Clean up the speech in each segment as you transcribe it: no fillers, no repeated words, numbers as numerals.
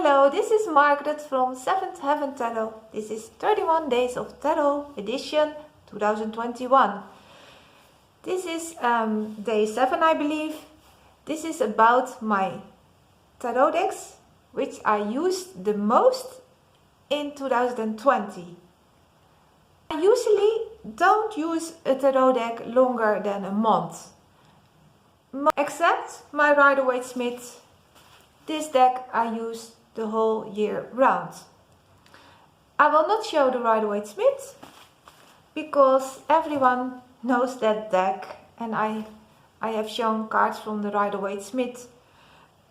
Hello, this is Margaret from 7th Heaven Tarot. This is 31 Days of Tarot edition 2021. This is day 7, I believe. This is about my tarot decks, which I used the most in 2020. I usually don't use a tarot deck longer than a month, except my Rider-Waite-Smith. This deck I use the whole year round. I will not show the Rider-Waite-Smith because everyone knows that deck, and I have shown cards from the Rider-Waite-Smith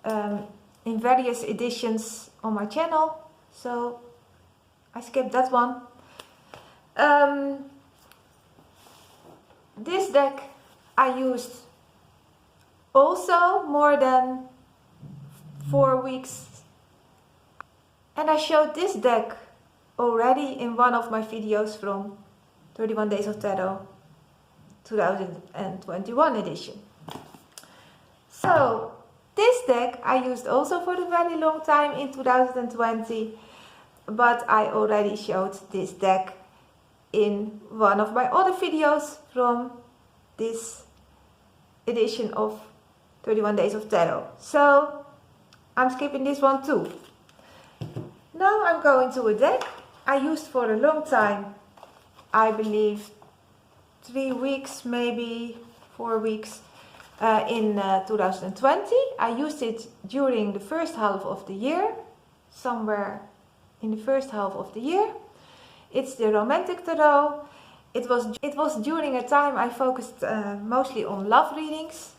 in various editions on my channel, so I skipped that one. This deck I used also more than 4 weeks, and I showed this deck already in one of my videos from 31 Days of Tarot 2021 edition. So this deck I used also for a very long time in 2020, but I already showed this deck in one of my other videos from this edition of 31 Days of Tarot. So I'm skipping this one too. Now I'm going to a deck I used for a long time, I believe 3 weeks, maybe 4 weeks, in 2020. I used it during the first half of the year, somewhere in the first half of the year. It's the Romantic Tarot. It was during a time I focused mostly on love readings,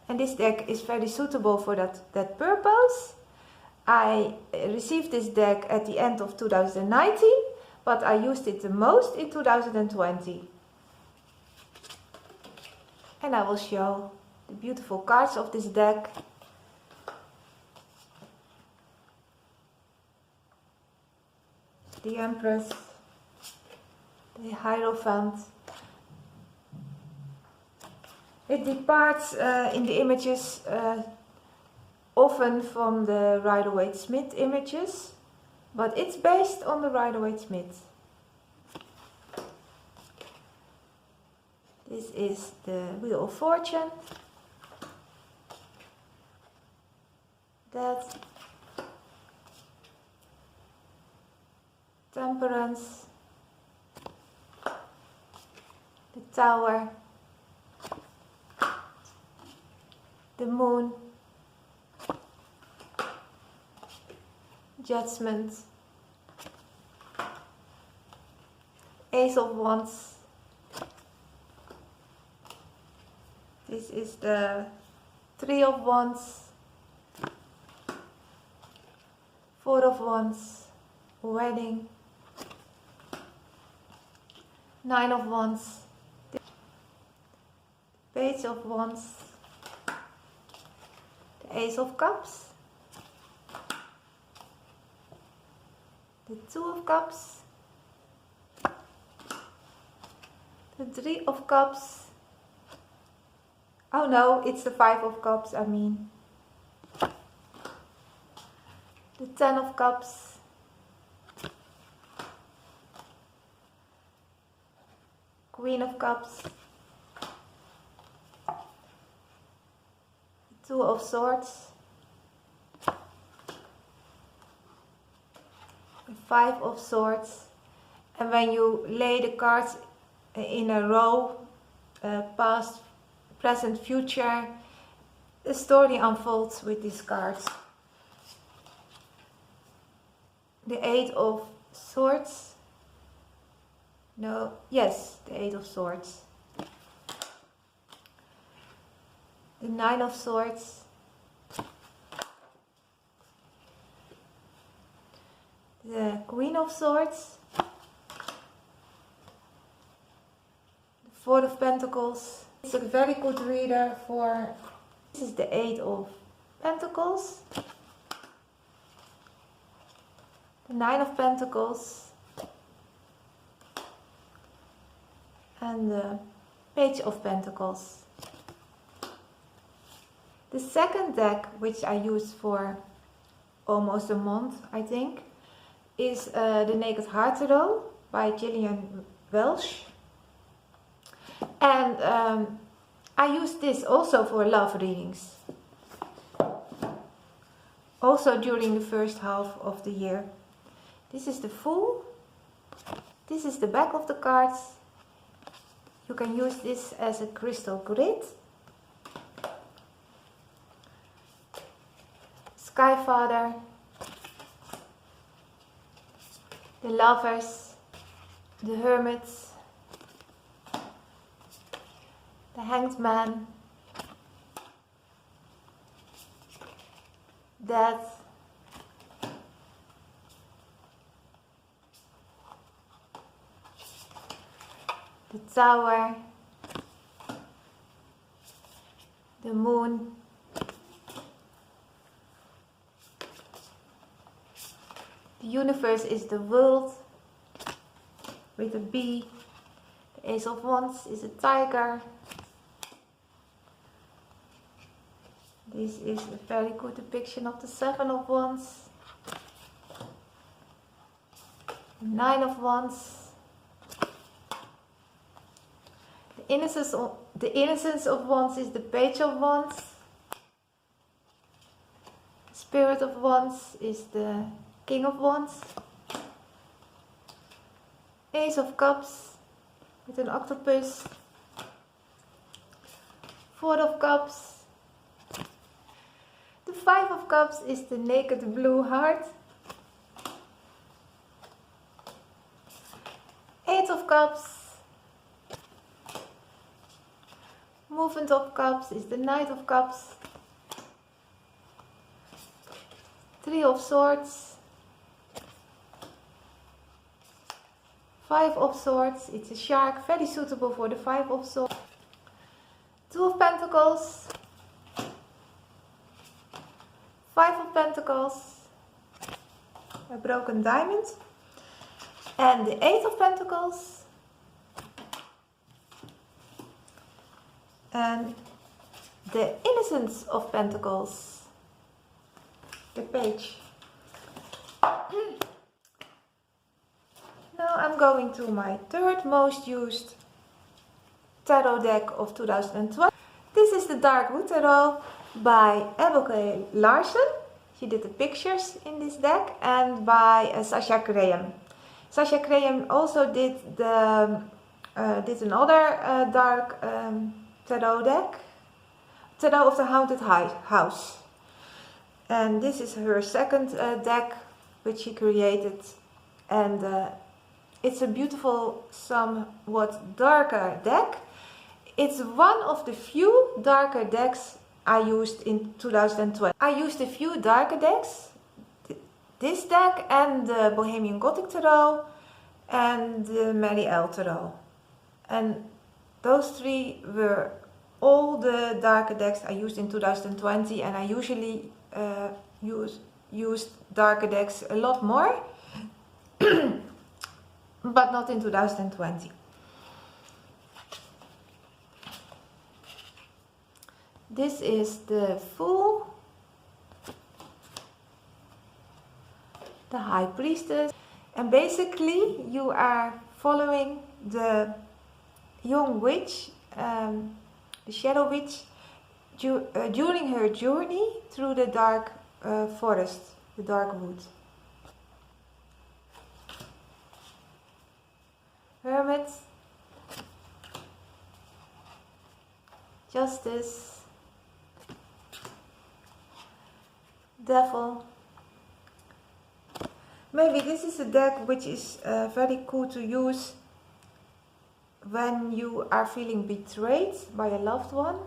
and this deck is very suitable for that purpose. I received this deck at the end of 2019, but I used it the most in 2020. And I will show the beautiful cards of this deck. The Empress, the Hierophant. It departs in the images often from the Rider-Waite-Smith images, but it's based on the Rider-Waite-Smith. This is the Wheel of Fortune. That. Temperance. The Tower. The Moon. Judgment. Ace of Wands. This is the Three of Wands. Four of Wands. Wedding. Nine of Wands. Page of Wands. The Ace of Cups. The Two of Cups. The Three of Cups. Oh no, it's the Five of Cups, I mean. The Ten of Cups. Queen of Cups. The Two of Swords. The Five of Swords. And when you lay the cards in a row, past, present, future, the story unfolds with these cards. The Eight of Swords. No, yes, the Eight of Swords. The Nine of Swords. The Queen of Swords. The Four of Pentacles. It's a very good reader for... This is the Eight of Pentacles. The Nine of Pentacles. And the Page of Pentacles. The second deck, which I use for almost a month, I think, is the Naked Heart Tarot by Jillian Welsh. And I use this also for love readings, also during the first half of the year. This is the Fool. This is the back of the cards. You can use this as a crystal grid. Sky Father, the Lovers, the Hermit, the Hanged Man, Death, the Tower, the Moon, the Universe is the world with a bee. The Ace of Wands is a tiger. This is a very good depiction of the Seven of Wands. The Nine of Wands. The Innocence of Wands is the Page of Wands. Spirit of Wands is the King of Wands. Ace of Cups with an octopus. Four of Cups. The Five of Cups is the Naked Blue Heart. Eight of Cups. Movement of Cups is the Knight of Cups. Three of Swords. Five of Swords, it's a shark, very suitable for the Five of Swords. Two of Pentacles. Five of Pentacles. A broken diamond. And the Eight of Pentacles. And the Innocence of Pentacles. The Page. Now I'm going to my third most used tarot deck of 2012. This is the Dark Wood Tarot by Abigail Larson. She did the pictures in this deck, and by Sasha Graham. Sasha Graham also did another dark tarot deck, Tarot of the Haunted House. And this is her second deck which she created, and it's a beautiful, somewhat darker deck. It's one of the few darker decks I used in 2012. I used a few darker decks, this deck and the Bohemian Gothic Tarot and the Mary L Tarot. And those three were all the darker decks I used in 2020, and I usually used darker decks a lot more, but not in 2020. This is the Fool, the High Priestess, and basically you are following the young witch, the Shadow Witch, during her journey through the dark forest, the dark wood. Hermit, Justice, Devil. Maybe this is a deck which is very cool to use when you are feeling betrayed by a loved one.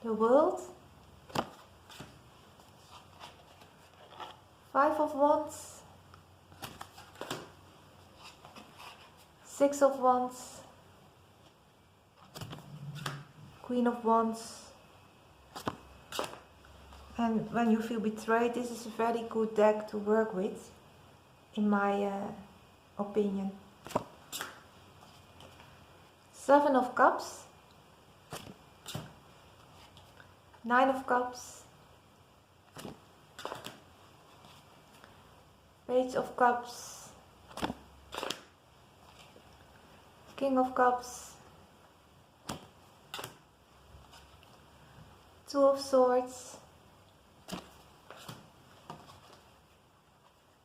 The World. Five of Wands. Six of Wands. Queen of Wands. And when you feel betrayed, this is a very good deck to work with, in my opinion. Seven of Cups, Nine of Cups, Page of Cups, King of Cups, Two of Swords.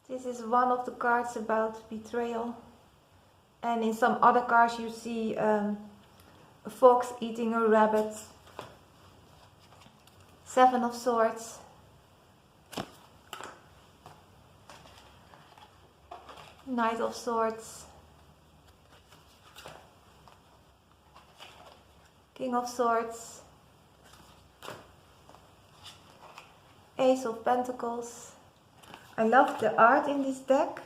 This is one of the cards about betrayal. And in some other cards you see a fox eating a rabbit. Seven of Swords. Knight of Swords. King of Swords. Ace of Pentacles. I love the art in this deck.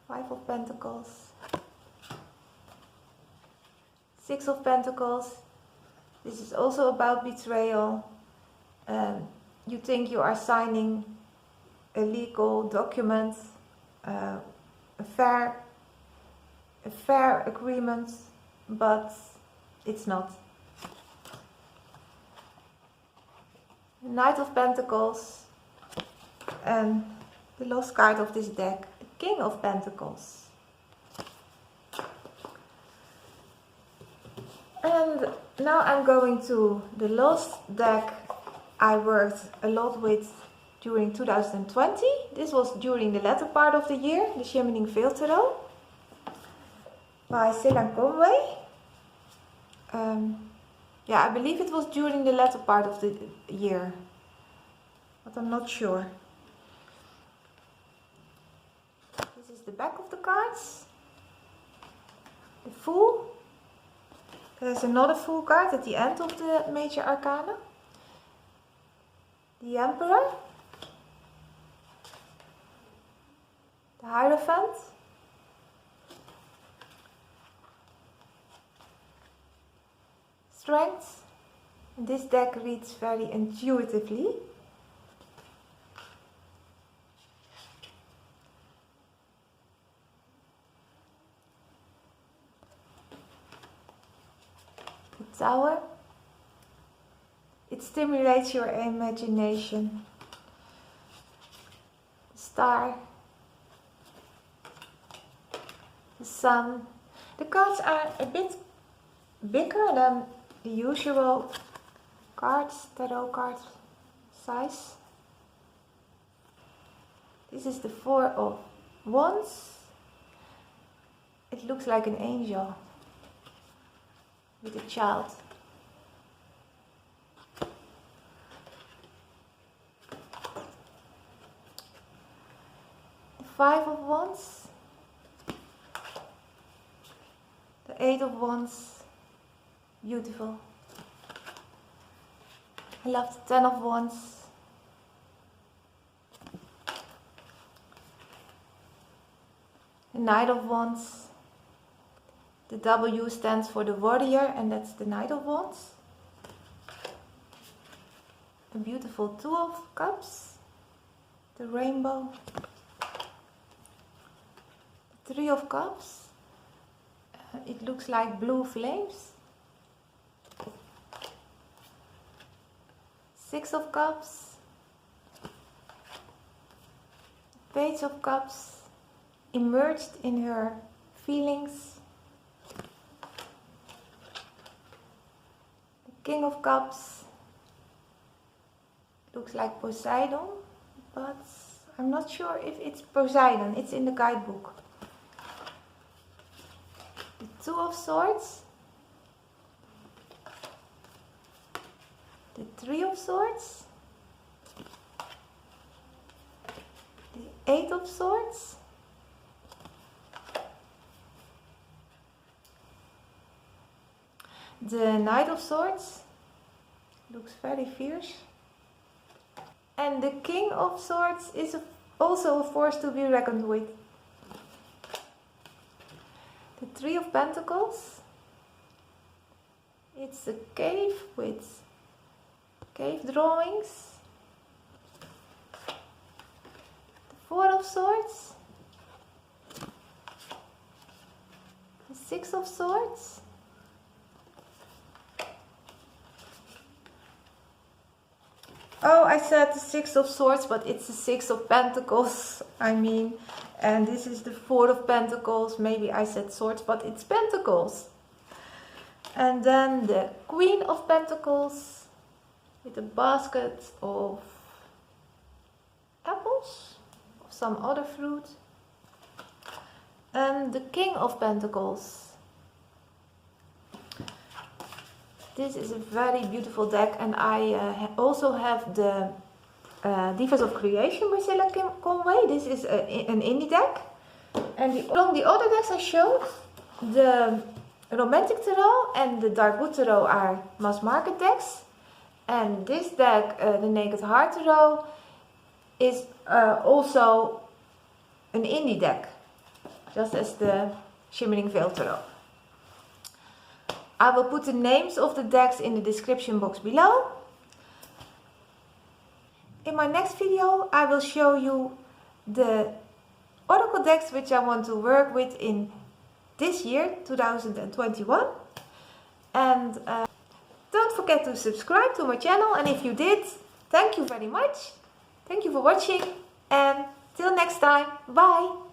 Five of Pentacles. Six of Pentacles. This is also about betrayal. You think you are signing a legal document, a fair agreement, but it's not. Knight of Pentacles, and the last card of this deck, the King of Pentacles. And now I'm going to the last deck I worked a lot with during 2020. This was during the latter part of the year, the Shimmering Veil Tarot by Cilla and Conway. Yeah, I believe it was during the latter part of the year, but I'm not sure. This is the back of the cards. The Fool. There's another Fool card at the end of the Major Arcana. The Emperor. The Hierophant. Strength. And this deck reads very intuitively. The Tower. It stimulates your imagination. The Star. The Sun. The cards are a bit bigger than the usual cards, tarot card size. This is the Four of Wands. It looks like an angel with a child. The Five of Wands. The Eight of Wands. Beautiful. I love the Ten of Wands. The Knight of Wands. The W stands for the warrior, and that's the Knight of Wands. A beautiful Two of Cups. The Rainbow. The Three of Cups. It looks like blue flames. Six of Cups. Page of Cups. Immersed in her feelings. The King of Cups. Looks like Poseidon, but I'm not sure if it's Poseidon. It's in the guidebook. The Two of Swords. The Three of Swords. The Eight of Swords. The Knight of Swords. Looks very fierce. And the King of Swords is also a force to be reckoned with. The Three of Pentacles. It's a cave with cave drawings. The Four of Swords. The Six of Swords. Oh, I said the Six of Swords, but it's the Six of Pentacles, I mean. And this is the Four of Pentacles. Maybe I said Swords, but it's Pentacles. And then the Queen of Pentacles with a basket of apples, or some other fruit. And the King of Pentacles. This is a very beautiful deck, and I also have the Divas of Creation by Cilla Conway. This is an indie deck. And along the other decks I showed, the Romantic Tarot and the Dark Wood Tarot are mass market decks. And this deck, the Naked Heart Tarot, is also an indie deck, just as the Shimmering Veil Tarot. I will put the names of the decks in the description box below. In my next video I will show you the oracle decks which I want to work with in this year, 2021. And don't forget to subscribe to my channel, and if you did, thank you very much. Thank you for watching, and till next time, bye!